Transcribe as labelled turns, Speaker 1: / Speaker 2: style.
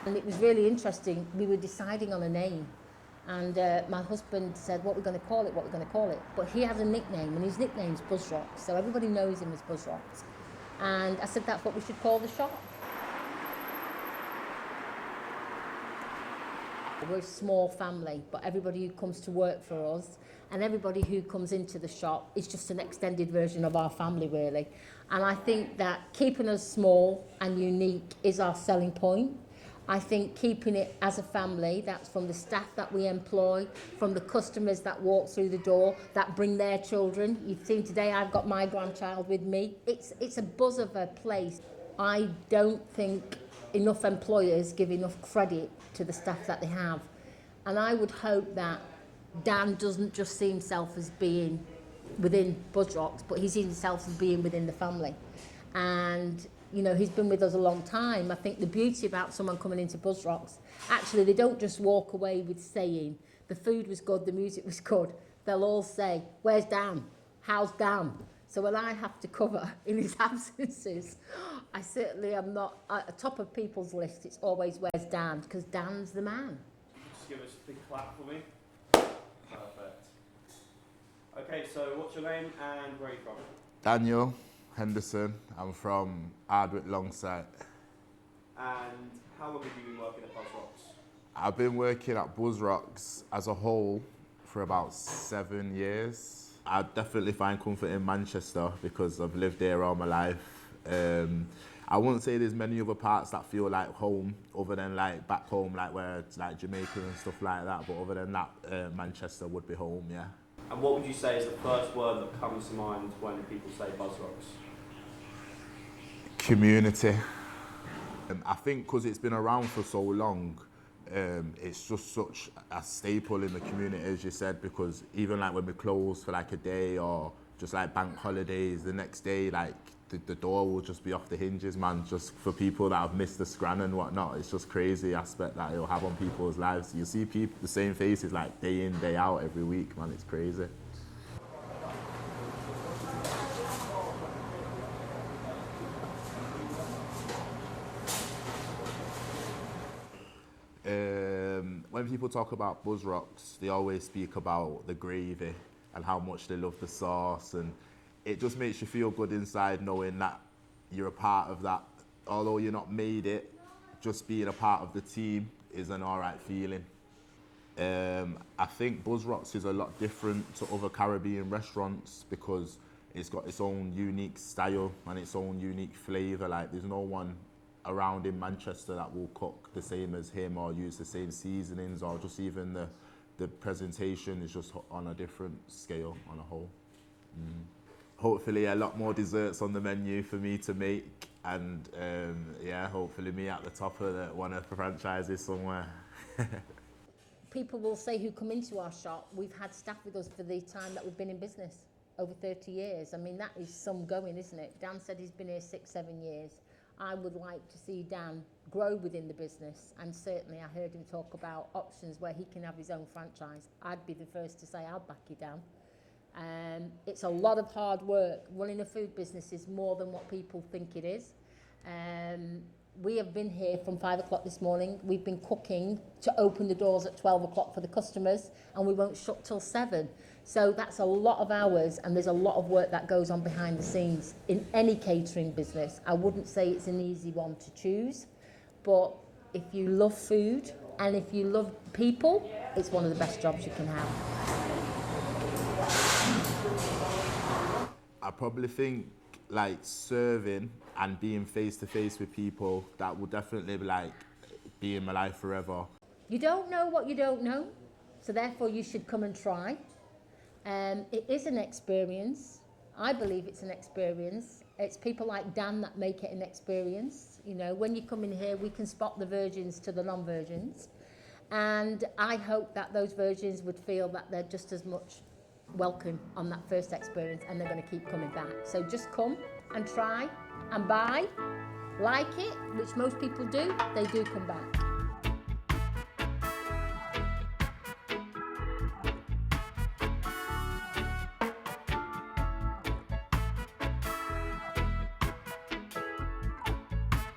Speaker 1: And it was really interesting. We were deciding on a name. And my husband said, what we're going to call it, what we're going to call it. But he has a nickname, and his nickname's Buzzrocks. So everybody knows him as Buzzrocks. And I said, that's what we should call the shop. We're a small family, but everybody who comes to work for us and everybody who comes into the shop is just an extended version of our family, really. And I think that keeping us small and unique is our selling point. I think keeping it as a family, that's from the staff that we employ, from the customers that walk through the door, that bring their children. You've seen today I've got my grandchild with me. It's a buzz of a place. I don't think enough employers give enough credit to the staff that they have. And I would hope that Dan doesn't just see himself as being within Buzzrocks, but he sees himself as being within the family. And you know, he's been with us a long time. I think the beauty about someone coming into Buzzrocks, actually they don't just walk away with saying the food was good, the music was good. They'll all say, where's Dan? How's Dan? So when I have to cover in his absences, I certainly am not at the top of people's list. It's always where's Dan, because Dan's the man.
Speaker 2: Just give us a big clap for me. Perfect. Okay, so what's your name and where are you from?
Speaker 3: Daniel Henderson. I'm from Ardwick Longside.
Speaker 2: And how long have you been working at Buzzrocks?
Speaker 3: I've been working at Buzzrocks as a whole for about 7 years. I definitely find comfort in Manchester because I've lived there all my life. I wouldn't say there's many other parts that feel like home other than like back home, like where it's like Jamaica and stuff like that. But other than that, Manchester would be home, yeah.
Speaker 2: And what would you say is the first word that comes to mind when people say Buzzrocks?
Speaker 3: Community. I think because it's been around for so long, it's just such a staple in the community, as you said, because even like when we close for like a day or just like bank holidays, the next day, like the door will just be off the hinges, man, just for people that have missed the scran and whatnot. It's just crazy aspect that it'll have on people's lives. You see people, the same faces like day in, day out every week, man, it's crazy. When people talk about Buzzrocks, they always speak about the gravy and how much they love the sauce, and it just makes you feel good inside knowing that you're a part of that. Although you're not made it, just being a part of the team is an alright feeling. I think Buzzrocks is a lot different to other Caribbean restaurants because it's got its own unique style and its own unique flavour. Like there's no one around in Manchester that will cook the same as him or use the same seasonings, or just even the presentation is just on a different scale on a whole. Hopefully a lot more desserts on the menu for me to make, and yeah, hopefully me at the top of one of the franchises somewhere.
Speaker 1: People will say who come into our shop, we've had staff with us for the time that we've been in business, over 30 years. I mean, that is some going, isn't it? Dan said he's been here 6-7 years. I would like to see Dan grow within the business, and certainly I heard him talk about options where he can have his own franchise. I'd be the first to say I'll back you down. It's a lot of hard work. Running a food business is more than what people think it is. We have been here from 5 o'clock this morning. We've been cooking to open the doors at 12 o'clock for the customers, and we won't shut till 7. So that's a lot of hours, and there's a lot of work that goes on behind the scenes in any catering business. I wouldn't say it's an easy one to choose, but if you love food and if you love people, it's one of the best jobs you can have.
Speaker 3: I probably think like serving and being face to face with people, that will definitely be like be in my life forever.
Speaker 1: You don't know what you don't know, so therefore you should come and try. It is an experience. I believe it's an experience. It's people like Dan that make it an experience. You know, when you come in here, we can spot the virgins to the non-virgins. And I hope that those virgins would feel that they're just as much welcome on that first experience, and they're going to keep coming back. So just come and try and buy, like it, which most people do, they do come back.